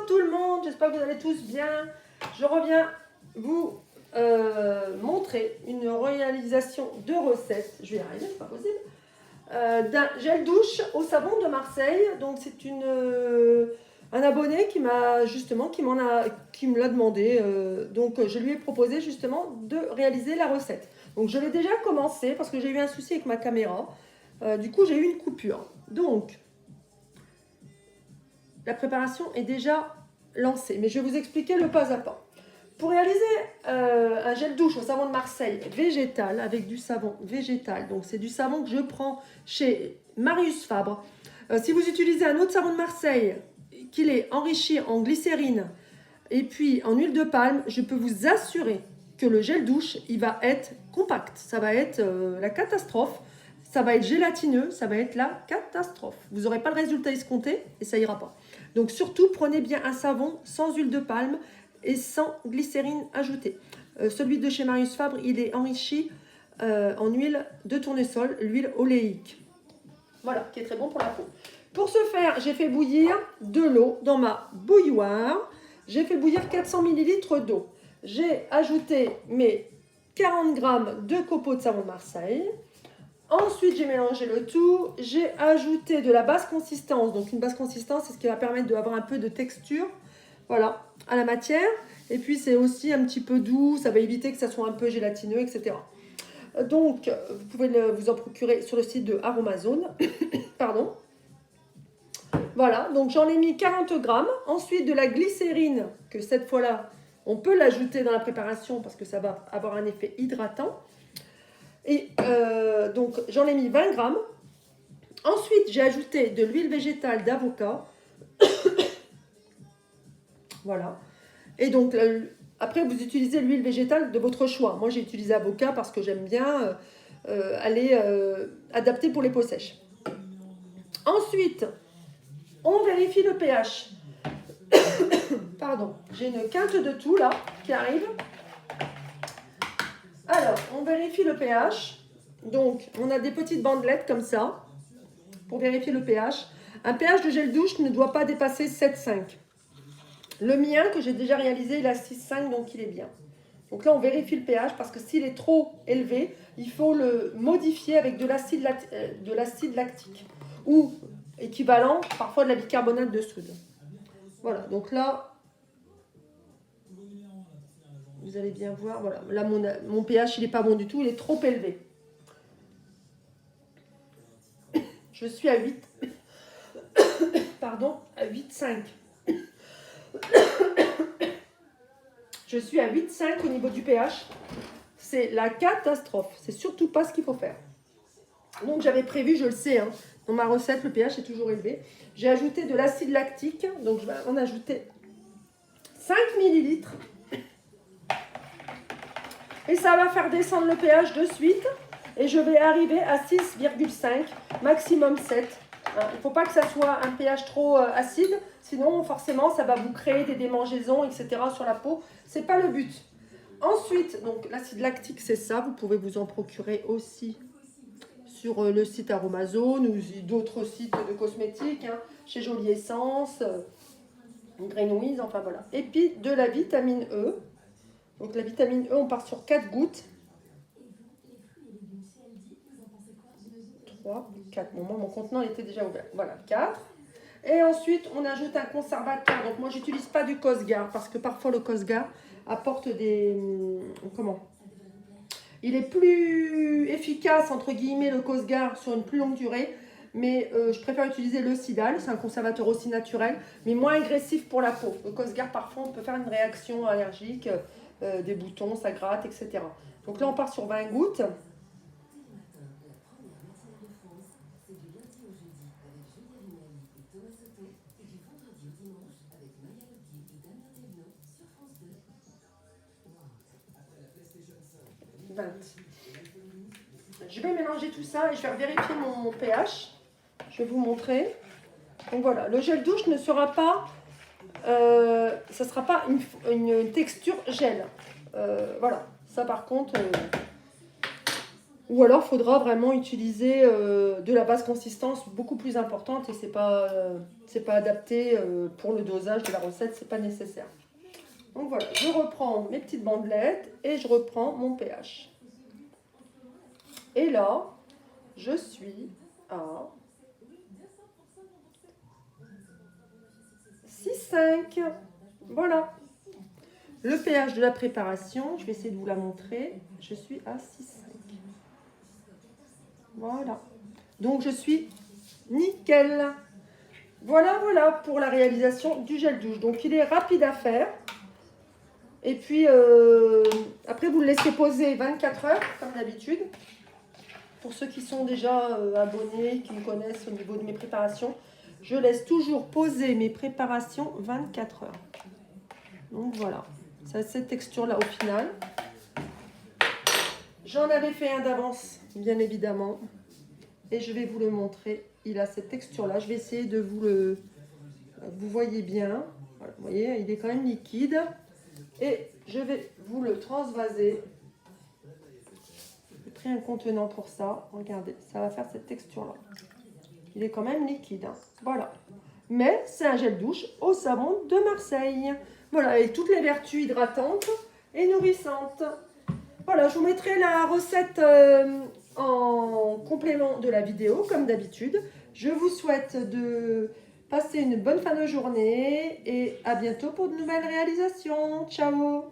tout le monde, j'espère que vous allez tous bien. Je reviens vous montrer une réalisation de recette. Je vais y arriver, c'est pas possible. D'un gel douche au savon de Marseille. Donc c'est un abonné qui m'a justement qui me l'a demandé. Donc je lui ai proposé justement de réaliser la recette. Donc je l'ai déjà commencé parce que j'ai eu un souci avec ma caméra. Du coup j'ai eu une coupure. Donc la préparation est déjà lancée, mais je vais vous expliquer le pas à pas. Pour réaliser un gel douche au savon de Marseille végétal, avec du savon végétal, donc c'est du savon que je prends chez Marius Fabre. Si vous utilisez un autre savon de Marseille, qu'il est enrichi en glycérine et puis en huile de palme, je peux vous assurer que le gel douche, il va être compact. Ça va être la catastrophe. Ça va être gélatineux, ça va être la catastrophe. Vous n'aurez pas le résultat escompté et ça ira pas. Donc surtout, prenez bien un savon sans huile de palme et sans glycérine ajoutée. Celui de chez Marius Fabre, il est enrichi en huile de tournesol, l'huile oléique. Voilà, qui est très bon pour la peau. Pour ce faire, j'ai fait bouillir de l'eau dans ma bouilloire. J'ai fait bouillir 400 ml d'eau. J'ai ajouté mes 40 g de copeaux de savon de Marseille. Ensuite, j'ai mélangé le tout. J'ai ajouté de la basse consistance. Donc, une basse consistance, c'est ce qui va permettre d'avoir un peu de texture, voilà, à la matière. Et puis, c'est aussi un petit peu doux. Ça va éviter que ça soit un peu gélatineux, etc. Donc, vous pouvez vous en procurer sur le site de Aromazone. Pardon. Voilà, donc j'en ai mis 40 grammes. Ensuite, de la glycérine, que cette fois-là, on peut l'ajouter dans la préparation parce que ça va avoir un effet hydratant. Et donc, j'en ai mis 20 grammes. Ensuite, j'ai ajouté de l'huile végétale d'avocat. Voilà. Et donc, après, vous utilisez l'huile végétale de votre choix. Moi, j'ai utilisé avocat parce que j'aime bien aller adapter pour les peaux sèches. Ensuite, on vérifie le pH. Pardon, j'ai une quinte de tout là qui arrive. Alors, on vérifie le pH. Donc, on a des petites bandelettes comme ça pour vérifier le pH. Un pH de gel douche ne doit pas dépasser 7,5. Le mien, que j'ai déjà réalisé, il a 6,5, donc il est bien. Donc là, on vérifie le pH parce que s'il est trop élevé, il faut le modifier avec de l'acide lactique ou équivalent, parfois de la bicarbonate de soude. Voilà, donc là, vous allez bien voir, voilà. Là, mon pH, il n'est pas bon du tout, il est trop élevé. Je suis à 8. Pardon, à 8,5. Je suis à 8,5 au niveau du pH. C'est la catastrophe. C'est surtout pas ce qu'il faut faire. Donc, j'avais prévu, je le sais, hein, dans ma recette, le pH est toujours élevé. J'ai ajouté de l'acide lactique. Donc, je vais en ajouter 5 ml. Et ça va faire descendre le pH de suite. Et je vais arriver à 6,5, maximum 7. Il ne faut pas que ça soit un pH trop acide. Sinon, forcément, ça va vous créer des démangeaisons, etc. sur la peau. Ce n'est pas le but. Ensuite, donc l'acide lactique, c'est ça. Vous pouvez vous en procurer aussi sur le site Aromazone ou d'autres sites de cosmétiques, hein, chez Jolie Essence, Greenwiz, enfin voilà. Et puis de la vitamine E. Donc la vitamine E, on part sur 4 gouttes. 3, 4. Bon, moi, mon contenant était déjà ouvert. Voilà, 4. Et ensuite, on ajoute un conservateur. Donc moi, j'utilise pas du Cosgar parce que parfois le Cosgar apporte des... Comment ? Il est plus efficace, entre guillemets, le Cosgar sur une plus longue durée. Mais je préfère utiliser le Sidal. C'est un conservateur aussi naturel, mais moins agressif pour la peau. Le Cosgar, parfois, on peut faire une réaction allergique, des boutons, ça gratte, etc. Donc là, on part sur 20 gouttes. Je vais mélanger tout ça et je vais vérifier mon pH. Je vais vous montrer. Donc voilà, le gel douche ne sera pas, ça sera pas une texture gel. Voilà, ça par contre, Ou alors, il faudra vraiment utiliser de la basse consistance beaucoup plus importante et c'est pas adapté pour le dosage de la recette, c'est pas nécessaire. Donc voilà, je reprends mes petites bandelettes et je reprends mon pH. Et là, je suis à 6,5. Voilà. Le pH de la préparation, je vais essayer de vous la montrer. Je suis à 6,5. Voilà. Donc je suis nickel. Voilà, voilà pour la réalisation du gel douche. Donc il est rapide à faire. Et puis après vous le laissez poser 24 heures comme d'habitude. Pour ceux qui sont déjà abonnés, qui me connaissent au niveau de mes préparations, je laisse toujours poser mes préparations 24 heures. Donc voilà, c'est cette texture-là au final. J'en avais fait un d'avance, bien évidemment. Et je vais vous le montrer. Il a cette texture-là. Je vais essayer de vous le... Vous voyez bien. Voilà, vous voyez, il est quand même liquide. Et je vais vous le transvaser. J'ai pris un contenant pour ça. Regardez, ça va faire cette texture-là. Il est quand même liquide. Hein. Voilà. Mais c'est un gel douche au savon de Marseille. Voilà, avec toutes les vertus hydratantes et nourrissantes. Voilà, je vous mettrai la recette en complément de la vidéo, comme d'habitude. Je vous souhaite de passer une bonne fin de journée et à bientôt pour de nouvelles réalisations. Ciao!